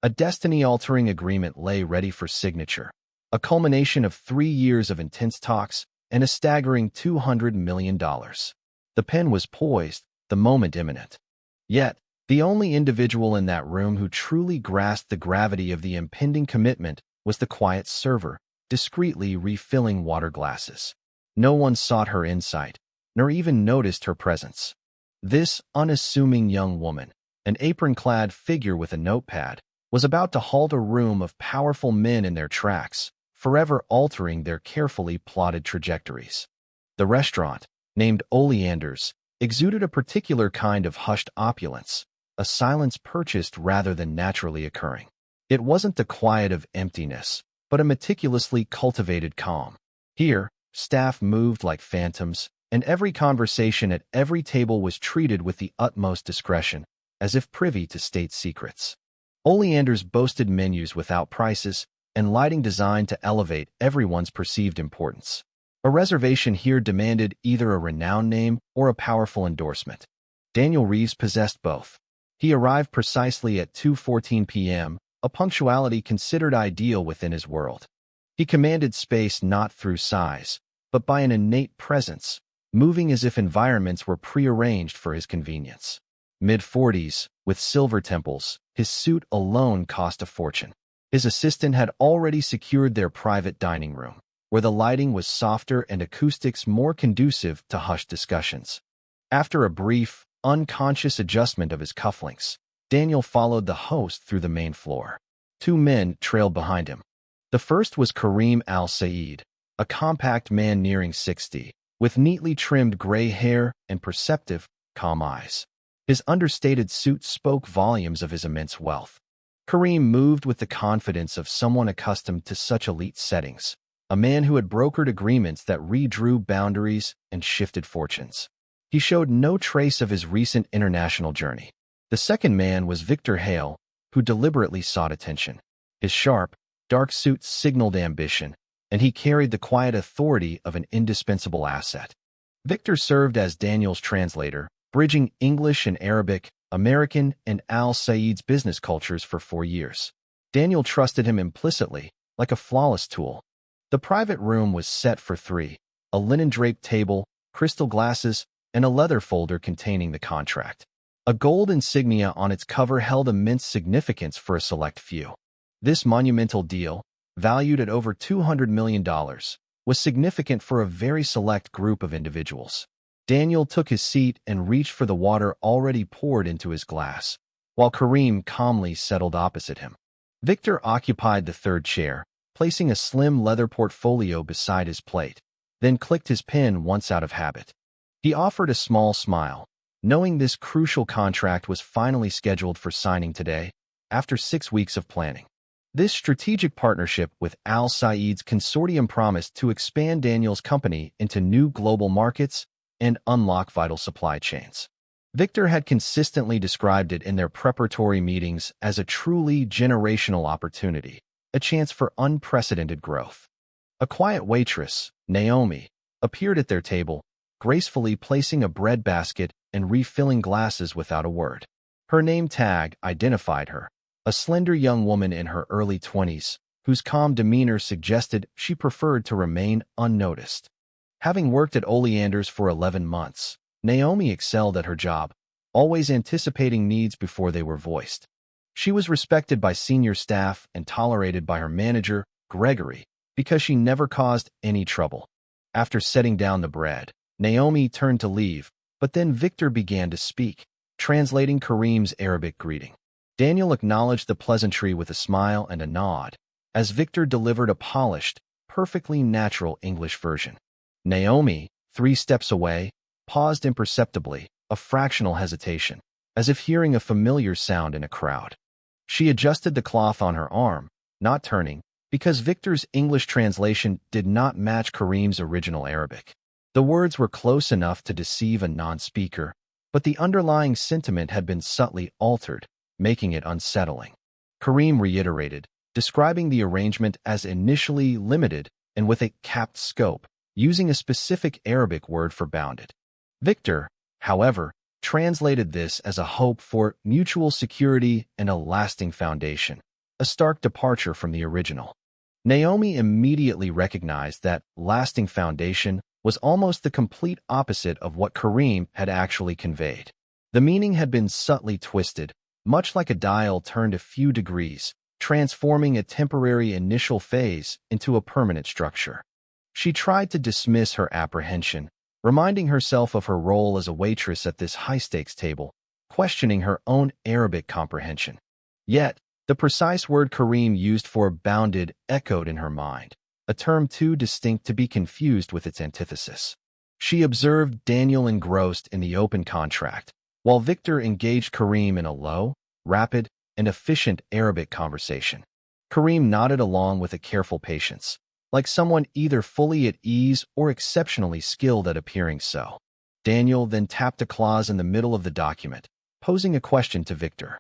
A destiny-altering agreement lay ready for signature, a culmination of 3 years of intense talks and a staggering $200 million. The pen was poised, the moment imminent. Yet, the only individual in that room who truly grasped the gravity of the impending commitment was the quiet server, discreetly refilling water glasses. No one sought her insight, nor even noticed her presence. This unassuming young woman, an apron-clad figure with a notepad, was about to halt a room of powerful men in their tracks, forever altering their carefully plotted trajectories. The restaurant, named Oleanders, exuded a particular kind of hushed opulence, a silence purchased rather than naturally occurring. It wasn't the quiet of emptiness, but a meticulously cultivated calm. Here, staff moved like phantoms, and every conversation at every table was treated with the utmost discretion, as if privy to state secrets. Oleanders boasted menus without prices and lighting designed to elevate everyone's perceived importance. A reservation here demanded either a renowned name or a powerful endorsement. Daniel Reeves possessed both. He arrived precisely at 2:14 p.m., a punctuality considered ideal within his world. He commanded space not through size, but by an innate presence, moving as if environments were prearranged for his convenience. Mid-40s, with silver temples, his suit alone cost a fortune. His assistant had already secured their private dining room, where the lighting was softer and acoustics more conducive to hushed discussions. After a brief, unconscious adjustment of his cufflinks, Daniel followed the host through the main floor. 2 men trailed behind him. The first was Kareem Al-Saeed, a compact man nearing 60, with neatly trimmed gray hair and perceptive, calm eyes. His understated suit spoke volumes of his immense wealth. Kareem moved with the confidence of someone accustomed to such elite settings, a man who had brokered agreements that redrew boundaries and shifted fortunes. He showed no trace of his recent international journey. The second man was Victor Hale, who deliberately sought attention. His sharp, dark suit signaled ambition, and he carried the quiet authority of an indispensable asset. Victor served as Daniel's translator, bridging English and Arabic, American, and Al-Saeed's business cultures for 4 years. Daniel trusted him implicitly, like a flawless tool. The private room was set for 3, a linen-draped table, crystal glasses, and a leather folder containing the contract. A gold insignia on its cover held immense significance for a select few. This monumental deal, valued at over $200 million, was significant for a very select group of individuals. Daniel took his seat and reached for the water already poured into his glass, while Kareem calmly settled opposite him. Victor occupied the third chair, placing a slim leather portfolio beside his plate, then clicked his pen once out of habit. He offered a small smile, knowing this crucial contract was finally scheduled for signing today, after 6 weeks of planning. This strategic partnership with Al-Saeed's consortium promised to expand Daniel's company into new global markets and unlock vital supply chains. Victor had consistently described it in their preparatory meetings as a truly generational opportunity, a chance for unprecedented growth. A quiet waitress, Naomi, appeared at their table, gracefully placing a bread basket and refilling glasses without a word. Her name tag identified her, a slender young woman in her early 20s, whose calm demeanor suggested she preferred to remain unnoticed. Having worked at Oleanders for 11 months, Naomi excelled at her job, always anticipating needs before they were voiced. She was respected by senior staff and tolerated by her manager, Gregory, because she never caused any trouble. After setting down the bread, Naomi turned to leave, but then Victor began to speak, translating Kareem's Arabic greeting. Daniel acknowledged the pleasantry with a smile and a nod, as Victor delivered a polished, perfectly natural English version. Naomi, 3 steps away, paused imperceptibly, a fractional hesitation, as if hearing a familiar sound in a crowd. She adjusted the cloth on her arm, not turning, because Victor's English translation did not match Kareem's original Arabic. The words were close enough to deceive a non-speaker, but the underlying sentiment had been subtly altered, making it unsettling. Kareem reiterated, describing the arrangement as initially limited and with a capped scope, using a specific Arabic word for bounded. Victor, however, translated this as a hope for mutual security and a lasting foundation, a stark departure from the original. Naomi immediately recognized that lasting foundation was almost the complete opposite of what Kareem had actually conveyed. The meaning had been subtly twisted, much like a dial turned a few degrees, transforming a temporary initial phase into a permanent structure. She tried to dismiss her apprehension, reminding herself of her role as a waitress at this high-stakes table, questioning her own Arabic comprehension. Yet, the precise word Kareem used for bounded echoed in her mind, a term too distinct to be confused with its antithesis. She observed Daniel engrossed in the open contract, while Victor engaged Kareem in a low, rapid, and efficient Arabic conversation. Kareem nodded along with a careful patience, like someone either fully at ease or exceptionally skilled at appearing so. Daniel then tapped a clause in the middle of the document, posing a question to Victor.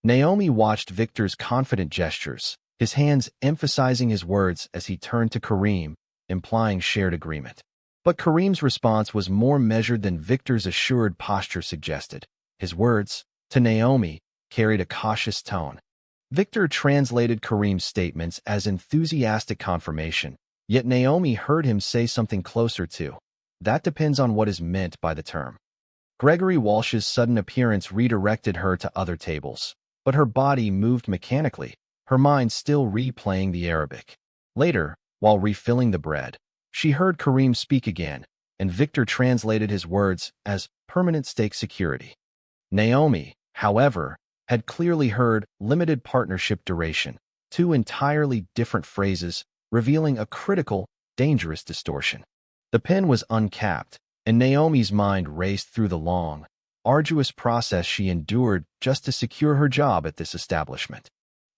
Naomi watched Victor's confident gestures, his hands emphasizing his words as he turned to Kareem, implying shared agreement. But Kareem's response was more measured than Victor's assured posture suggested. His words, to Naomi, carried a cautious tone. Victor translated Kareem's statements as enthusiastic confirmation, yet Naomi heard him say something closer to, "That depends on what is meant by the term." Gregory Walsh's sudden appearance redirected her to other tables, but her body moved mechanically, her mind still replaying the Arabic. Later, while refilling the bread, she heard Kareem speak again, and Victor translated his words as permanent stake security. Naomi, however, had clearly heard limited partnership duration, two entirely different phrases, revealing a critical, dangerous distortion. The pen was uncapped, and Naomi's mind raced through the long, arduous process she endured just to secure her job at this establishment.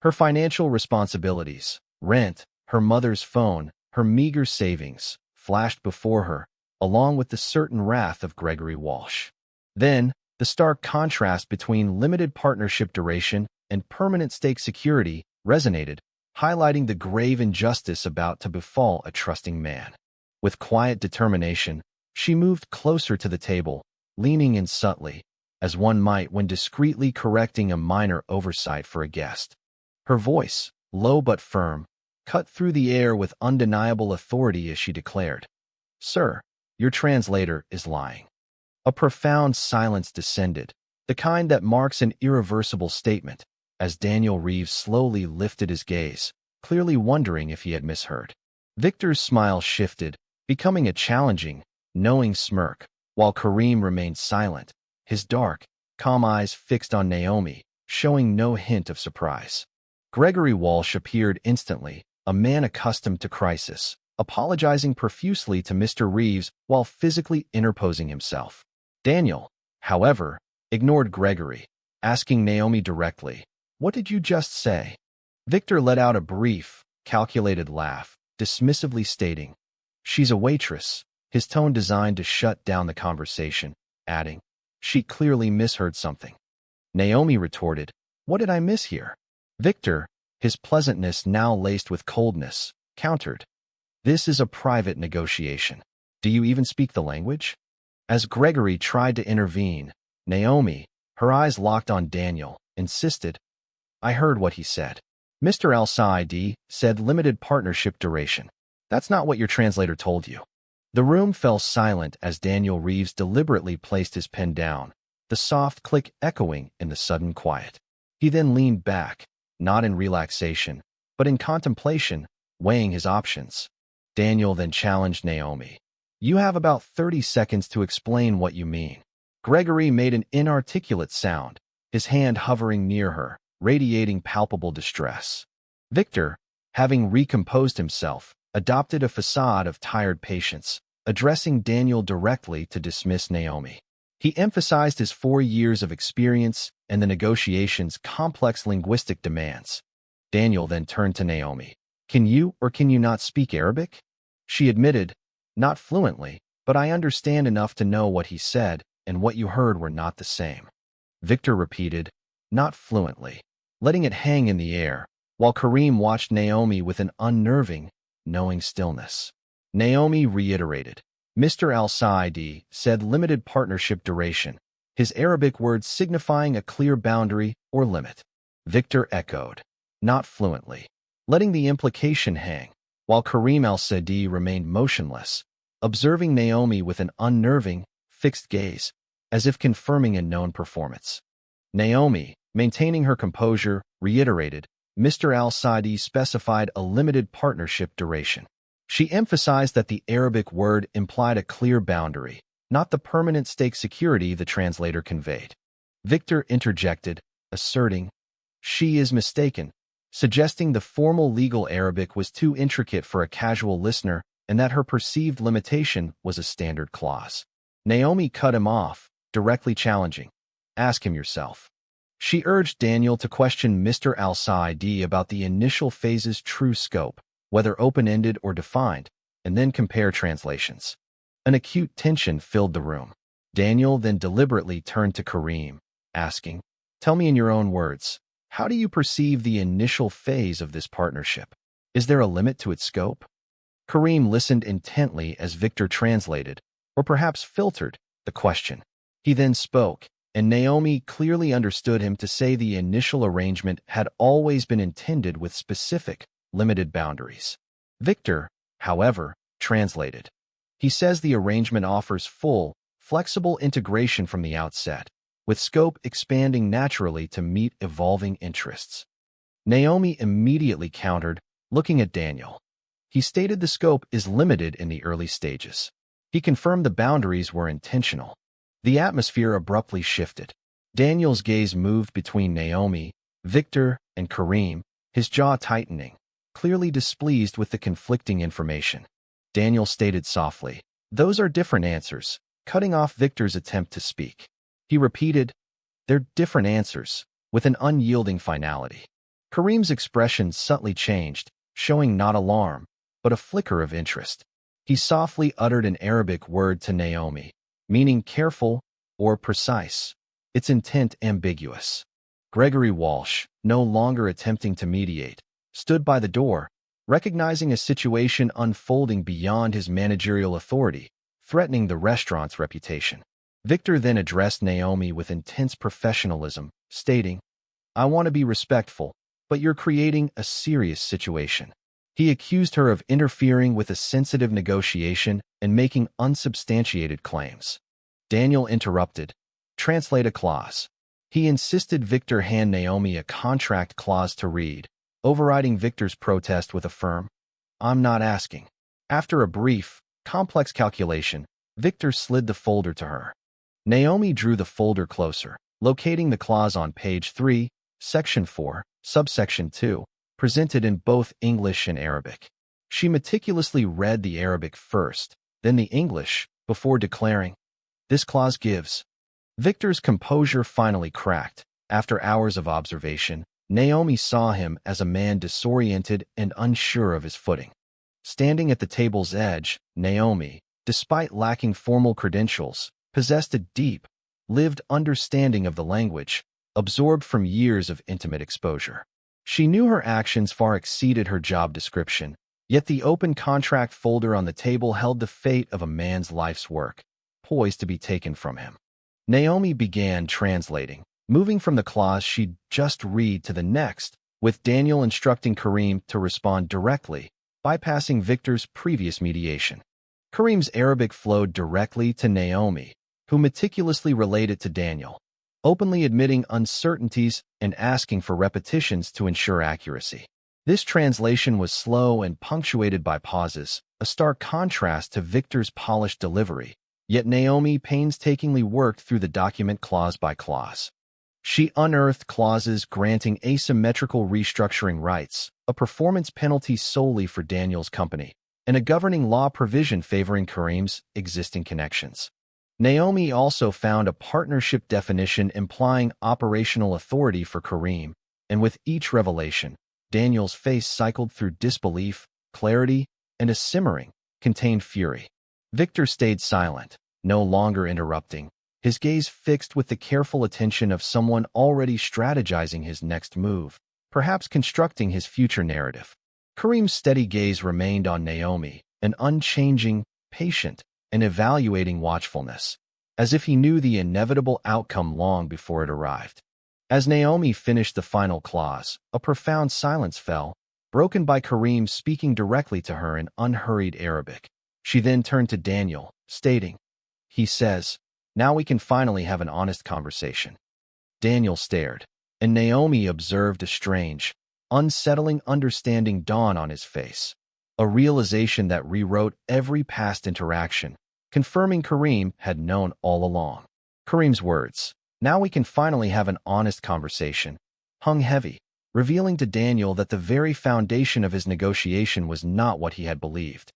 Her financial responsibilities, rent, her mother's phone, her meager savings, flashed before her, along with the certain wrath of Gregory Walsh. Then, the stark contrast between limited partnership duration and permanent stake security resonated, highlighting the grave injustice about to befall a trusting man. With quiet determination, she moved closer to the table, leaning in subtly, as one might when discreetly correcting a minor oversight for a guest. Her voice, low but firm, cut through the air with undeniable authority as she declared, "Sir, your translator is lying." A profound silence descended, the kind that marks an irreversible statement, as Daniel Reeves slowly lifted his gaze, clearly wondering if he had misheard. Victor's smile shifted, becoming a challenging, knowing smirk, while Kareem remained silent, his dark, calm eyes fixed on Naomi, showing no hint of surprise. Gregory Walsh appeared instantly, a man accustomed to crisis, apologizing profusely to Mr. Reeves while physically interposing himself. Daniel, however, ignored Gregory, asking Naomi directly, "What did you just say?" Victor let out a brief, calculated laugh, dismissively stating, "She's a waitress," his tone designed to shut down the conversation, adding, "She clearly misheard something." Naomi retorted, "What did I miss here?" Victor, his pleasantness now laced with coldness, countered, "This is a private negotiation. Do you even speak the language?" As Gregory tried to intervene, Naomi, her eyes locked on Daniel, insisted, "I heard what he said. Mr. Al-Saidi said limited partnership duration. That's not what your translator told you." The room fell silent as Daniel Reeves deliberately placed his pen down, the soft click echoing in the sudden quiet. He then leaned back, not in relaxation, but in contemplation, weighing his options. Daniel then challenged Naomi, "You have about 30 seconds to explain what you mean." Gregory made an inarticulate sound, his hand hovering near her, radiating palpable distress. Victor, having recomposed himself, adopted a facade of tired patience, addressing Daniel directly to dismiss Naomi. He emphasized his 4 years of experience and the negotiation's complex linguistic demands. Daniel then turned to Naomi. "Can you or can you not speak Arabic?" She admitted, "Not fluently, but I understand enough to know what he said and what you heard were not the same." Victor repeated, "Not fluently," letting it hang in the air, while Kareem watched Naomi with an unnerving, knowing stillness. Naomi reiterated, "Mr. Al-Saidi said limited partnership duration," his Arabic words signifying a clear boundary or limit. Victor echoed, not fluently, letting the implication hang, while Kareem al-Sadi remained motionless, observing Naomi with an unnerving, fixed gaze, as if confirming a known performance. Naomi, maintaining her composure, reiterated, Mr. al-Sadi specified a limited partnership duration. She emphasized that the Arabic word implied a clear boundary, not the permanent stake security the translator conveyed. Victor interjected, asserting, she is mistaken, suggesting the formal legal Arabic was too intricate for a casual listener and that her perceived limitation was a standard clause. Naomi cut him off, directly challenging, ask him yourself. She urged Daniel to question Mr. al-Sadi about the initial phase's true scope, whether open-ended or defined, and then compare translations. An acute tension filled the room. Daniel then deliberately turned to Kareem, asking, tell me in your own words, how do you perceive the initial phase of this partnership? Is there a limit to its scope? Kareem listened intently as Victor translated, or perhaps filtered, the question. He then spoke, and Naomi clearly understood him to say the initial arrangement had always been intended with specific, limited boundaries. Victor, however, translated. He says the arrangement offers full, flexible integration from the outset, with scope expanding naturally to meet evolving interests. Naomi immediately countered, looking at Daniel. He stated the scope is limited in the early stages. He confirmed the boundaries were intentional. The atmosphere abruptly shifted. Daniel's gaze moved between Naomi, Victor, and Kareem, his jaw tightening, clearly displeased with the conflicting information. Daniel stated softly, those are different answers, cutting off Victor's attempt to speak. He repeated, they're different answers, with an unyielding finality. Kareem's expression subtly changed, showing not alarm, but a flicker of interest. He softly uttered an Arabic word to Naomi, meaning careful or precise, its intent ambiguous. Gregory Walsh, no longer attempting to mediate, stood by the door, recognizing a situation unfolding beyond his managerial authority, threatening the restaurant's reputation. Victor then addressed Naomi with intense professionalism, stating, I want to be respectful, but you're creating a serious situation. He accused her of interfering with a sensitive negotiation and making unsubstantiated claims. Daniel interrupted, translate a clause. He insisted Victor hand Naomi a contract clause to read, overriding Victor's protest with a firm, I'm not asking. After a brief, complex calculation, Victor slid the folder to her. Naomi drew the folder closer, locating the clause on page 3, section 4, subsection 2, presented in both English and Arabic. She meticulously read the Arabic first, then the English, before declaring, this clause gives. Victor's composure finally cracked. After hours of observation, Naomi saw him as a man disoriented and unsure of his footing. Standing at the table's edge, Naomi, despite lacking formal credentials, possessed a deep, lived understanding of the language, absorbed from years of intimate exposure. She knew her actions far exceeded her job description, yet the open contract folder on the table held the fate of a man's life's work, poised to be taken from him. Naomi began translating, moving from the clause she'd just read to the next, with Daniel instructing Kareem to respond directly, bypassing Victor's previous mediation. Kareem's Arabic flowed directly to Naomi, who meticulously related to Daniel, openly admitting uncertainties and asking for repetitions to ensure accuracy. This translation was slow and punctuated by pauses, a stark contrast to Victor's polished delivery, yet Naomi painstakingly worked through the document clause by clause. She unearthed clauses granting asymmetrical restructuring rights, a performance penalty solely for Daniel's company, and a governing law provision favoring Kareem's existing connections. Naomi also found a partnership definition implying operational authority for Kareem, and with each revelation, Daniel's face cycled through disbelief, clarity, and a simmering, contained fury. Victor stayed silent, no longer interrupting, his gaze fixed with the careful attention of someone already strategizing his next move, perhaps constructing his future narrative. Kareem's steady gaze remained on Naomi, an unchanging, patient, and evaluating watchfulness, as if he knew the inevitable outcome long before it arrived. As Naomi finished the final clause, a profound silence fell, broken by Kareem speaking directly to her in unhurried Arabic. She then turned to Daniel, stating, "He says, now we can finally have an honest conversation." Daniel stared, and Naomi observed a strange, unsettling understanding dawn on his face, a realization that rewrote every past interaction, confirming Kareem had known all along. Kareem's words, "Now we can finally have an honest conversation," hung heavy, revealing to Daniel that the very foundation of his negotiation was not what he had believed.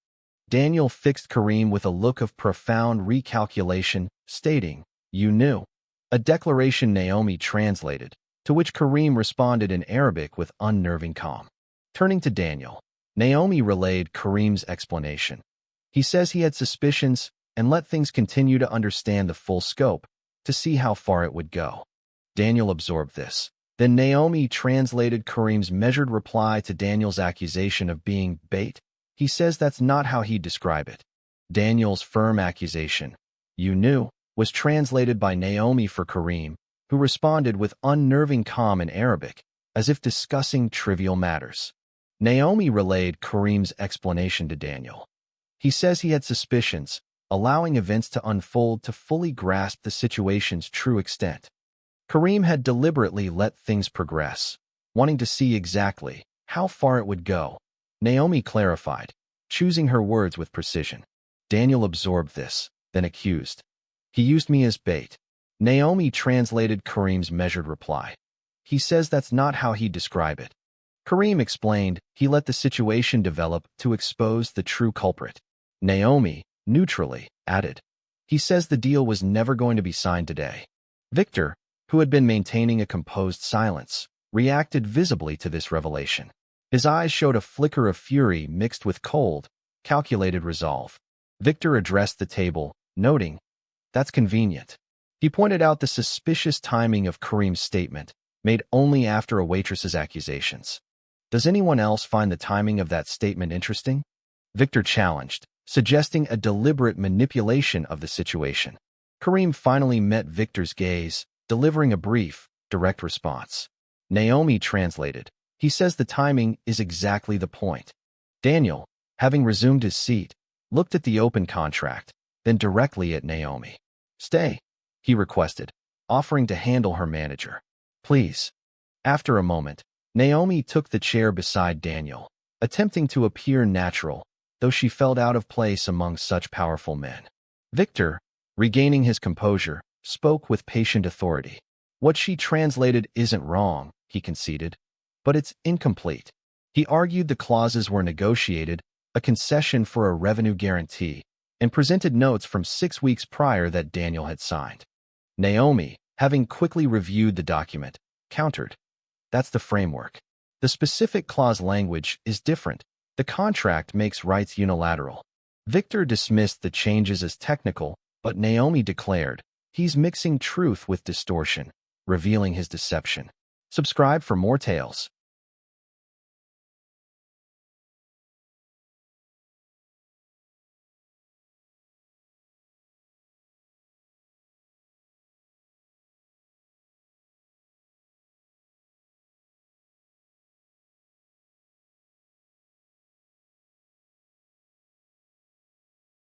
Daniel fixed Kareem with a look of profound recalculation, stating, "You knew." A declaration Naomi translated, to which Kareem responded in Arabic with unnerving calm. Turning to Daniel, Naomi relayed Kareem's explanation. "He says he had suspicions and let things continue to understand the full scope, to see how far it would go." Daniel absorbed this. Then Naomi translated Kareem's measured reply to Daniel's accusation of being bait. "He says that's not how he'd describe it." Daniel's firm accusation, "You knew," was translated by Naomi for Kareem, who responded with unnerving calm in Arabic, as if discussing trivial matters. Naomi relayed Kareem's explanation to Daniel. "He says he had suspicions, allowing events to unfold to fully grasp the situation's true extent." Kareem had deliberately let things progress, wanting to see exactly how far it would go. Naomi clarified, choosing her words with precision. Daniel absorbed this, then accused, "He used me as bait." Naomi translated Kareem's measured reply. "He says that's not how he'd describe it." Kareem explained he let the situation develop to expose the true culprit. Naomi, neutrally, added, "He says the deal was never going to be signed today." Victor, who had been maintaining a composed silence, reacted visibly to this revelation. His eyes showed a flicker of fury mixed with cold, calculated resolve. Victor addressed the table, noting, "That's convenient." He pointed out the suspicious timing of Kareem's statement, made only after a waitress's accusations. "Does anyone else find the timing of that statement interesting?" Victor challenged, suggesting a deliberate manipulation of the situation. Kareem finally met Victor's gaze, delivering a brief, direct response. Naomi translated, "He says the timing is exactly the point." Daniel, having resumed his seat, looked at the open contract, then directly at Naomi. "Stay," he requested, offering to handle her manager. "Please." After a moment, Naomi took the chair beside Daniel, attempting to appear natural, though she felt out of place among such powerful men. Victor, regaining his composure, spoke with patient authority. "What she translated isn't wrong," he conceded, "but it's incomplete." He argued the clauses were negotiated, a concession for a revenue guarantee, and presented notes from 6 weeks prior that Daniel had signed. Naomi, having quickly reviewed the document, countered, "That's the framework. The specific clause language is different. The contract makes rights unilateral." Victor dismissed the changes as technical, but Naomi declared, "He's mixing truth with distortion, revealing his deception." Subscribe for more tales.